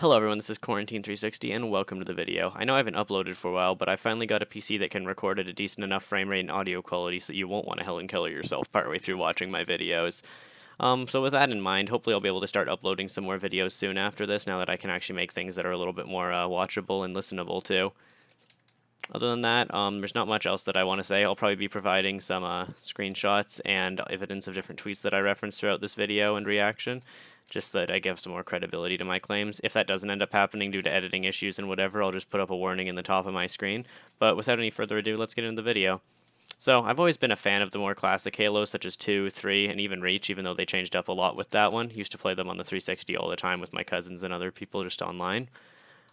Hello everyone, this is Quarantine360 and welcome to the video. I know I haven't uploaded for a while, but I finally got a PC that can record at a decent enough frame rate and audio quality so that you won't want to Helen Keller yourself partway through watching my videos. So with that in mind, hopefully I'll be able to start uploading some more videos soon after this, now that I can actually make things that are a little bit more watchable and listenable too. Other than that, there's not much else that I want to say. I'll probably be providing some screenshots and evidence of different tweets that I referenced throughout this video and reaction, just so that I give some more credibility to my claims. If that doesn't end up happening due to editing issues and whatever, I'll just put up a warning in the top of my screen. But without any further ado, let's get into the video. So, I've always been a fan of the more classic Halos, such as 2, 3, and even Reach, even though they changed up a lot with that one. Used to play them on the 360 all the time with my cousins and other people just online.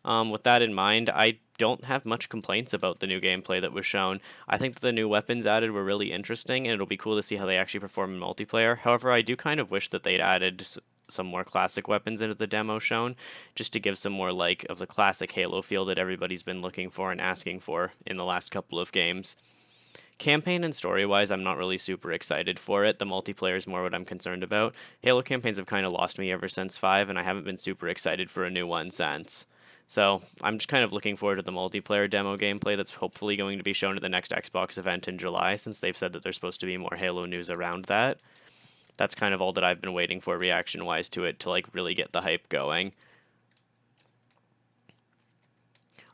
With that in mind, I don't have much complaints about the new gameplay that was shown. I think that the new weapons added were really interesting, and it'll be cool to see how they actually perform in multiplayer. However, I do kind of wish that they'd added some more classic weapons into the demo shown, just to give some more of the classic Halo feel that everybody's been looking for and asking for in the last couple of games. Campaign and story-wise, I'm not really super excited for it. The multiplayer is more what I'm concerned about. Halo campaigns have kind of lost me ever since 5, and I haven't been super excited for a new one since. So, I'm just kind of looking forward to the multiplayer demo gameplay that's hopefully going to be shown at the next Xbox event in July, since they've said that there's supposed to be more Halo news around that. That's kind of all that I've been waiting for reaction-wise to it, to really get the hype going.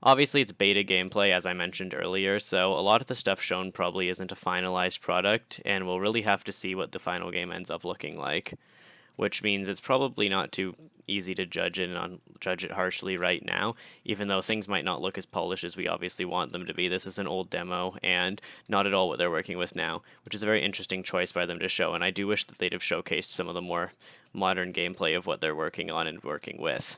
Obviously, it's beta gameplay, as I mentioned earlier, so a lot of the stuff shown probably isn't a finalized product, and we'll really have to see what the final game ends up looking like, which means it's probably not too easy to judge it harshly right now, even though things might not look as polished as we obviously want them to be. This is an old demo, and not at all what they're working with now, which is a very interesting choice by them to show, and I do wish that they'd have showcased some of the more modern gameplay of what they're working on and working with.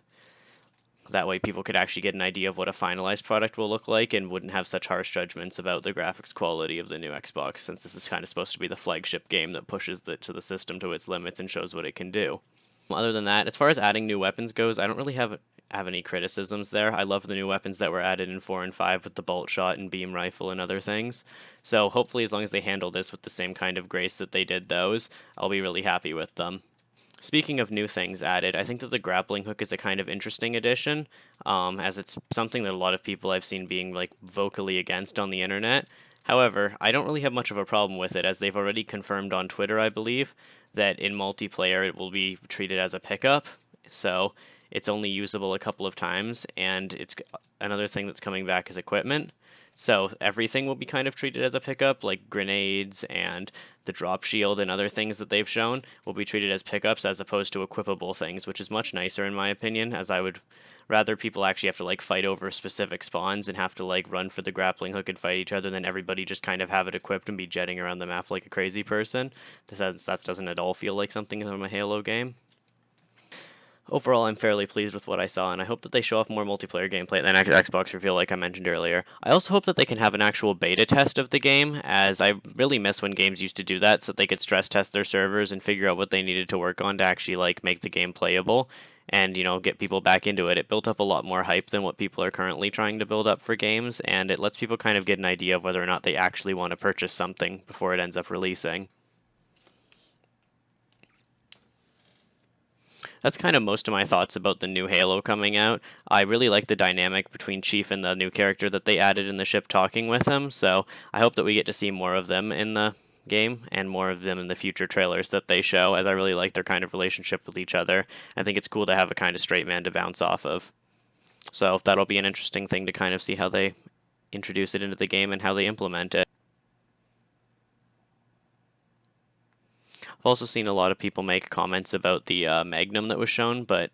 That way people could actually get an idea of what a finalized product will look like and wouldn't have such harsh judgments about the graphics quality of the new Xbox, since this is kind of supposed to be the flagship game that pushes the system to its limits and shows what it can do. Other than that, as far as adding new weapons goes, I don't really have any criticisms there. I love the new weapons that were added in 4 and 5 with the bolt shot and beam rifle and other things. So hopefully as long as they handle this with the same kind of grace that they did those, I'll be really happy with them. Speaking of new things added, I think that the grappling hook is a kind of interesting addition, as it's something that a lot of people I've seen being vocally against on the internet. However, I don't really have much of a problem with it, as they've already confirmed on Twitter, I believe, that in multiplayer it will be treated as a pickup, so it's only usable a couple of times, and it's another thing that's coming back as equipment. So everything will be kind of treated as a pickup, like grenades and the drop shield and other things that they've shown will be treated as pickups as opposed to equipable things, which is much nicer in my opinion, as I would rather people actually have to fight over specific spawns and have to run for the grappling hook and fight each other than everybody just kind of have it equipped and be jetting around the map like a crazy person. That doesn't at all feel like something from a Halo game. Overall, I'm fairly pleased with what I saw, and I hope that they show off more multiplayer gameplay than Xbox reveal like I mentioned earlier. I also hope that they can have an actual beta test of the game, as I really miss when games used to do that, so that they could stress test their servers and figure out what they needed to work on to actually make the game playable, and get people back into it. It built up a lot more hype than what people are currently trying to build up for games, and it lets people kind of get an idea of whether or not they actually want to purchase something before it ends up releasing. That's kind of most of my thoughts about the new Halo coming out. I really like the dynamic between Chief and the new character that they added in the ship talking with him, so I hope that we get to see more of them in the game and more of them in the future trailers that they show, as I really like their kind of relationship with each other. I think it's cool to have a kind of straight man to bounce off of. So that'll be an interesting thing to kind of see how they introduce it into the game and how they implement it. I've also seen a lot of people make comments about the Magnum that was shown, but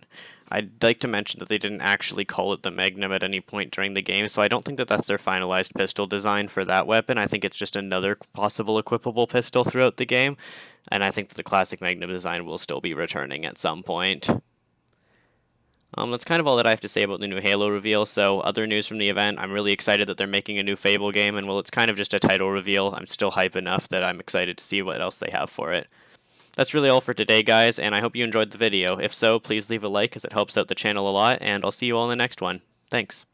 I'd like to mention that they didn't actually call it the Magnum at any point during the game, so I don't think that that's their finalized pistol design for that weapon. I think it's just another possible equipable pistol throughout the game, and I think that the classic Magnum design will still be returning at some point. That's kind of all that I have to say about the new Halo reveal, so other news from the event, I'm really excited that they're making a new Fable game, and while it's kind of just a title reveal, I'm still hype enough that I'm excited to see what else they have for it. That's really all for today, guys, and I hope you enjoyed the video. If so, please leave a like, as it helps out the channel a lot, and I'll see you all in the next one. Thanks.